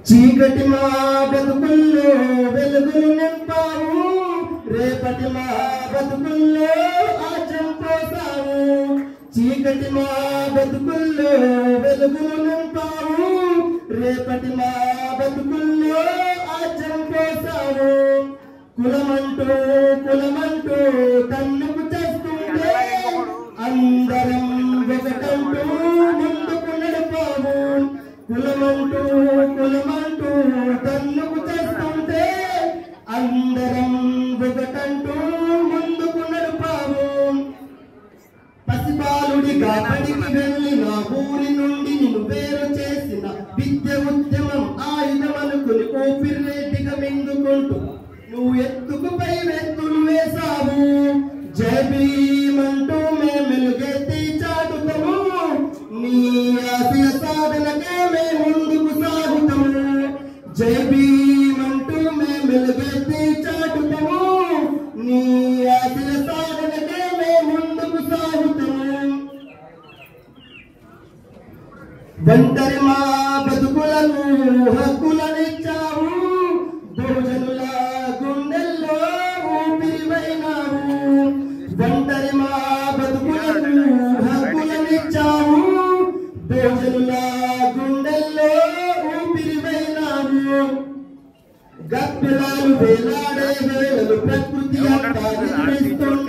చీకటి మా బతుకుల్లో వెలుగులు నింపావు, రేపటి మా బతుకుల్లో ఆశం పోసావు. చీకటి మా బతుకుల్లో వెలుగులు నింపావు, రేపటి మా బతుకుల్లో ఆశం పోసావు. కులమంటూ కులమంటూ కన్నుకు చేస్తుంటే అందరం ఒకటంటూ ముందుకు నడిపావు. కులమంటూ కులమంటూ కన్నుకు చేస్తుంటే అందరం ఒకటంటూ ముందుకు నడిపావు. పసిబాలుడిగా బడికి వెళ్ళి నా ఊరి నుండి నిన్ను వేరు చేసిన విద్య ఉద్యమం ఆయుధమనుకుని ఊపిరిరేటిగా మింగుకుంటూ నువ్వు ఎత్తుకు పై వెత్తులు వేసావు. జై భీమ్ అంటూ మేమెలుగెత్తి చాటుతాము, నీ ఆశయ సాధనకే మేము ముందుకు సాగుతాము. జై భీమ్ అంటూ మేమెలుగెత్తి చాటుతాము, నీ ఆశయ సాధనకే మేము ముందుకు సాగుతాము. ఒంటరి మా బతుకులను హక్కులనిచ్చావు, బహుజనుల గుండెల్లో ఊపిరివైనావు. ఒంటరి మా బతుకులను హక్కులనిచ్చావు, బహుజనుల గుండెల్లో ఊపిరివైనావు. గబ్బిలాలు వేలాడే వేళలు ప్రకృతి అంతా నిర్మిస్తున్న